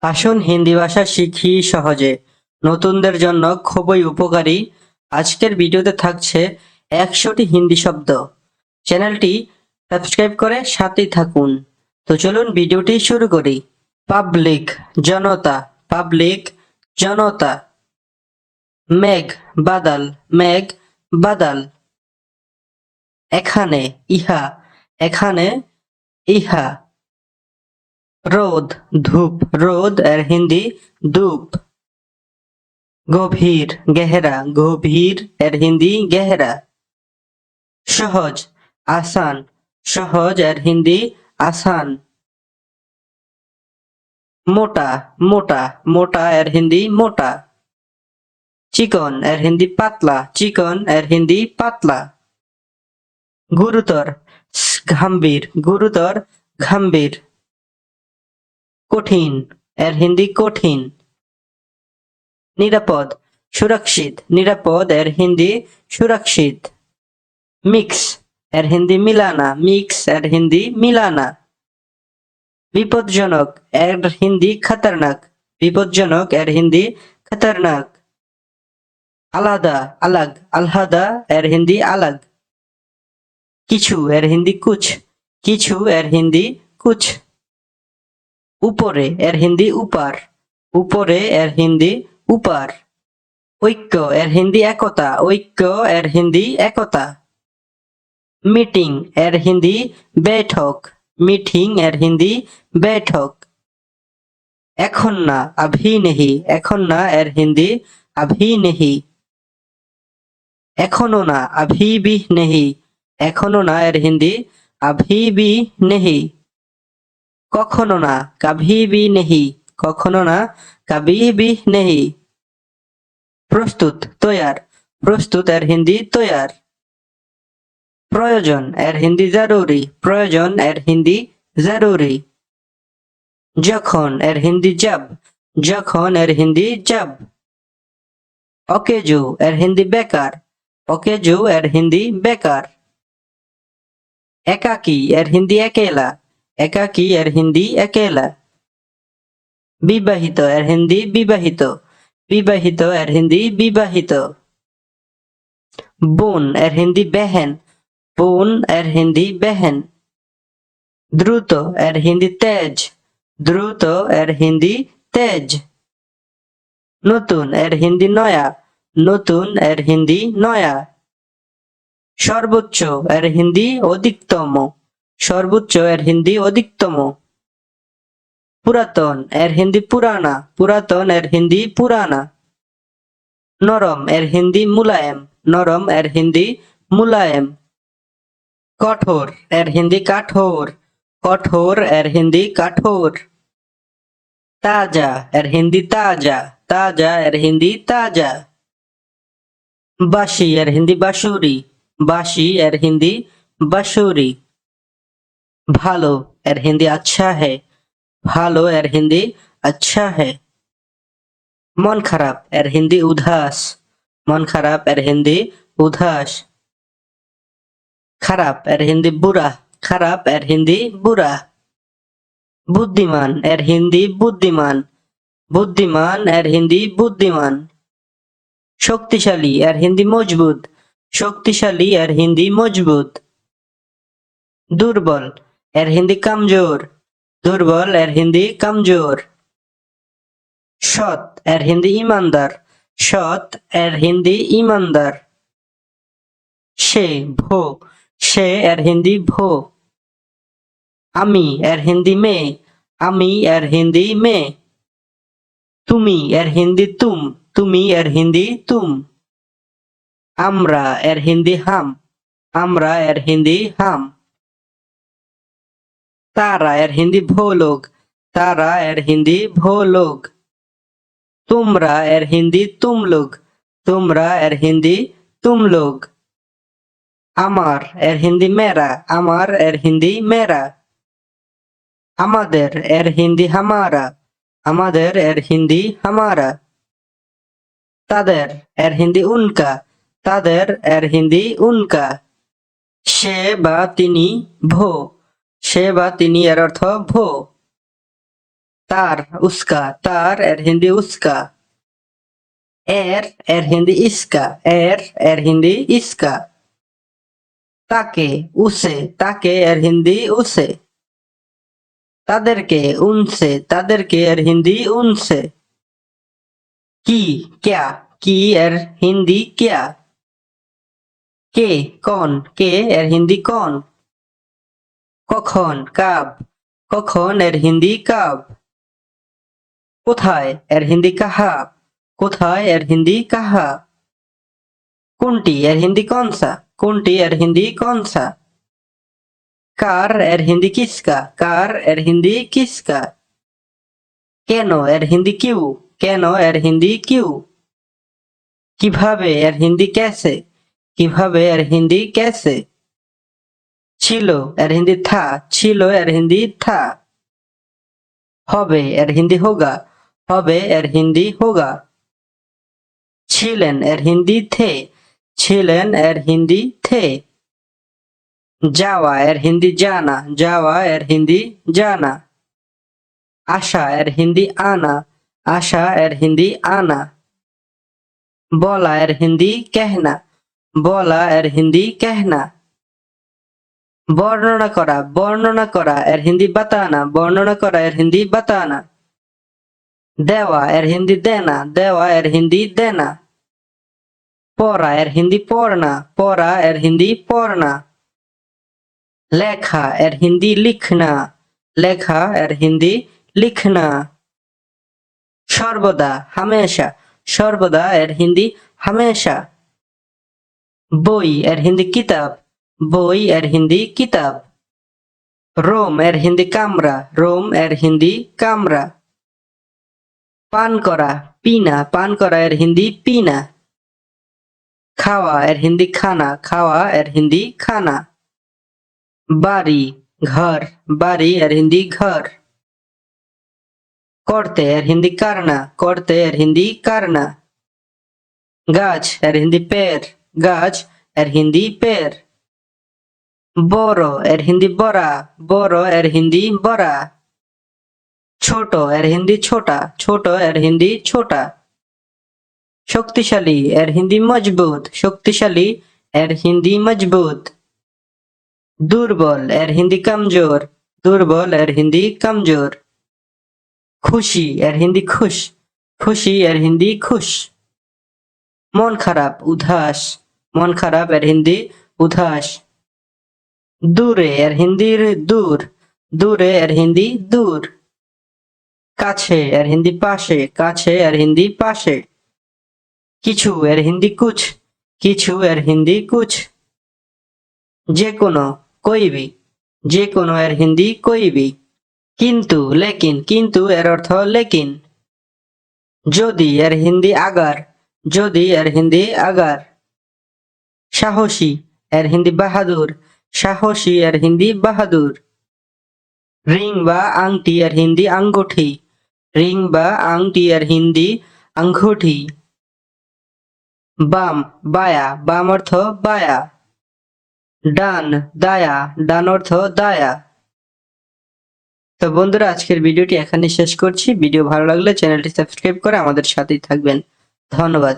আসুন হিন্দি ভাষা শিখি সহজে। নতুনদের জন্য খুবই উপকারী। আজকের ভিডিওতে থাকছে 100টি হিন্দি শব্দ। চ্যানেলটি সাবস্ক্রাইব করে সাথেই থাকুন। তো চলুন ভিডিওটি শুরু করি। পাবলিক জনতা, পাবলিক জনতা। মেঘ বাদল, মেঘ বাদল। এখানে ইহা, এখানে ইহা। রোদ ধূপ, রোদ এর হিন্দি ধূপ। গভীর গেহরা, গভীর এর হিন্দি গেহরা। সহজ আসান, সহজ এর হিন্দি আসান। মোটা মোটা, মোটা এর হিন্দি মোটা। চিকন এর হিন্দি পাতলা, চিকন এর হিন্দি পাতলা। গুরুতর গম্ভীর, গুরুতর গম্ভীর। কঠিন এর হিন্দি কঠিন। নিরাপদ সুরক্ষিত, নিরাপদ এর হিন্দি সুরক্ষিত। মিক্স এর হিন্দি মিলানা, মিক্স এর হিন্দি মিলানা। বিপজ্জনক এর হিন্দি খতরনাক, বিপজ্জনক এর হিন্দি খতরনাক। আলাদা আলাগ, আলাদা এর হিন্দি আলাগ। কিছু এর হিন্দি কুছ, কিছু এর হিন্দি কুছ। উপরে এর হিন্দি উপার, উপরে এর হিন্দি উপার। ঐক্য এর হিন্দি একতা, ঐক্য এর হিন্দি একতা। মিটিং এর হিন্দি বৈঠক, মিটিং এর হিন্দি বৈঠক। এখন না अभी नहीं, এখন না এর হিন্দি अभी नहीं। এখনো না अभी भी नहीं, এখনো না এর হিন্দি अभी भी नहीं। কখনো না कभी भी नहीं, কখনো না कभी भी नहीं। প্রস্তুত তৈয়ার, প্রস্তুত এর হিন্দি তৈয়ার। প্রয়োজন এর হিন্দি জরুরি, প্রয়োজন এর হিন্দি জরুরি। যখন এর হিন্দি जब, যখন এর হিন্দি जब। অকেজো এর হিন্দি বেকার, অকেজো এর হিন্দি বেকার। একাকী এর হিন্দি একেলা, একাকী এর হিন্দি একেলা। বিবাহিত এর হিন্দি বিবাহিত, বিবাহিত এর হিন্দি বিবাহিত। বোন এর হিন্দি বেহেন, বোন এর হিন্দি বেহেন। দ্রুত এর হিন্দি তেজ, দ্রুত এর হিন্দি তেজ। নতুন এর হিন্দি নয়া, নতুন এর হিন্দি নয়া। সর্বোচ্চ এর হিন্দি অধিকতম, সর্বোচ্চ এর হিন্দি অধিকতম। পুরাতন এর হিন্দি পুরানা, পুরাতন এর হিন্দি পুরানা। নরম এর হিন্দি মুলায়ম, নরম এর হিন্দি মুলায়ম। কঠোর এর হিন্দি কাঠোর, কঠোর এর হিন্দি কাঠোর। তাজা এর হিন্দি তাজা, তাজা এর হিন্দি তাজা। বাঁশি এর হিন্দি বাঁশুরি, বাঁশি এর হিন্দি বাঁশুরি। ভালো এর হিন্দি আচ্ছা है, ভালো এর হিন্দি আচ্ছা है। মন খারাপ এর হিন্দি উদাস, মন খারাপ এর হিন্দি উদাস। খারাপ এর হিন্দি বুরা, খারাপ এর হিন্দি বুরা। বুদ্ধিমান এর হিন্দি বুদ্ধিমান, বুদ্ধিমান এর হিন্দি বুদ্ধিমান। শক্তিশালী এর হিন্দি মজবুত, শক্তিশালী এর হিন্দি মজবুত। দুর্বল এর হিন্দি কমজোর, দুর্বল এর হিন্দি কমজোর। সৎ এর হিন্দি ईमानदार, সৎ এর হিন্দি ईमानदार। সে ভো, সে এর হিন্দি ভো। আমি এর হিন্দি মে, আমি এর হিন্দি মে। তুমি এর হিন্দি তুম, তুমি এর হিন্দি তুম। আমরা এর হিন্দি হাম, আমরা এর হিন্দি হাম। তারা এর হিন্দি ভো লোগ, তারা এর হিন্দি ভো লোগ। তোমরা এর হিন্দি তুম লোগ, তোমরা এর হিন্দি তুম লোগ। আমার এর হিন্দি মেরা, আমার এর হিন্দি মেরা। আমাদের এর হিন্দি হামারা, আমাদের এর হিন্দি হামারা। তাদের এর হিন্দি উনকা, তাদের এর হিন্দি উনকা। সে বা তিনি ভো, সে বা তিনি এর অর্থ ভো। तार उसका, तार एर हिंदी उसका। एर हिंदी इसका, एर हिंदी इसका। ताके उसे, ताके एर हिंदी उसे। तादेरके उनसे, तादेरके एर हिंदी उनसे। की क्या, की एर हिंदी क्या। के कौन, के एर हिंदी कौन। कखन कब, कखन एर हिंदी कब। কোথায় এর হিন্দি কাহা, কোথায় এর হিন্দি কাহা। কোনটি এর হিন্দি কনসা, কোনটি এর হিন্দি কনসা। কার এর হিন্দি কিসকা, কার এর হিন্দি কিসকা। কেন এর হিন্দি কিউ, কেন এর হিন্দি কিউ। কিভাবে এর হিন্দি ক্যাসে, কিভাবে এর হিন্দি ক্যাসে। ছিল এর হিন্দি থা, ছিল এর হিন্দি থা। হবে এর হিন্দি হোগা, হবে এর হিন্দি হোগা। ছিলেন এর হিন্দি থে, ছিলেন এর হিন্দি থে। যাওয়া এর হিন্দি জানা, যাওয়া এর হিন্দি জানা। আশা এর হিন্দি আনা, আশা এর হিন্দি আনা। বলা এর হিন্দি কেহনা, বলা এর হিন্দি কেহনা। বর্ণনা করা, বর্ণনা করা এর হিন্দি বাতানা, বর্ণনা করা এর হিন্দি বাতানা। দেওয়া এর হিন্দি দেনা, দেওয়া এর হিন্দি দেনা। পড়া এর হিন্দি পড়না, পড়া এর হিন্দি পড়না। লেখা এর হিন্দি লিখনা, লেখা এর হিন্দি লিখনা। সর্বদা হামেশা, সর্বদা এর হিন্দি হামেশা। বই এর হিন্দি কিতাব, বই এর হিন্দি কিতাব। রোম এর হিন্দি কামরা, রোম এর হিন্দি কামরা। পান করা পিনা, পান করা এর হিন্দি পিনা। খাওয়া এর হিন্দি খানা, খাওয়া এর হিন্দি খানা। বাড়ি ঘর, বাড়ি এর হিন্দি ঘর। করতে এর হিন্দি কারনা, করতে এর হিন্দি কারনা। গাছ এর হিন্দি পের, গাছ এর হিন্দি পের। বড় এর হিন্দি বড়া, বড় এর হিন্দি বড়া। ছোট এর হিন্দি ছোটা, ছোট এর হিন্দি ছোটা। শক্তিশালী এর হিন্দি মজবুত, শক্তিশালী এর হিন্দি মজবুত। দুর্বল এর হিন্দি কমজোর, দুর্বল এর হিন্দি কমজোর। খুশি এর হিন্দি খুশ, খুশি এর হিন্দি খুশ। মন খারাপ উদাস, মন খারাপ এর হিন্দি উদাস। দূরে এর হিন্দি দূর, দূরে এর হিন্দি দূর। কাছে এর হিন্দি পাশে, কাছে এর হিন্দি পাশে। কিছু এর হিন্দি কুছ, কিছু এর হিন্দি কুছ। যে কোনো কোই ভি, যে কোনো এর হিন্দি কোই ভি। কিন্তু লেকিন, কিন্তু এর অর্থ লেকিন। যদি এর হিন্দি আগার, যদি এর হিন্দি আগার। সাহসী এর হিন্দি বাহাদুর, সাহসী এর হিন্দি বাহাদুর। রিং বা আংটি এর হিন্দি আঙ্গুঠি, রিং বা আংটি এর হিন্দি আঙ্গুঠি। বাম বায়া, বাম অর্থ বায়া। ডান দায়া, ডান অর্থ দায়া। তো বন্ধুরা, আজকের ভিডিওটি এখানে শেষ করছি। ভিডিও ভালো লাগলে চ্যানেলটি সাবস্ক্রাইব করে আমাদের সাথেই থাকবেন। ধন্যবাদ।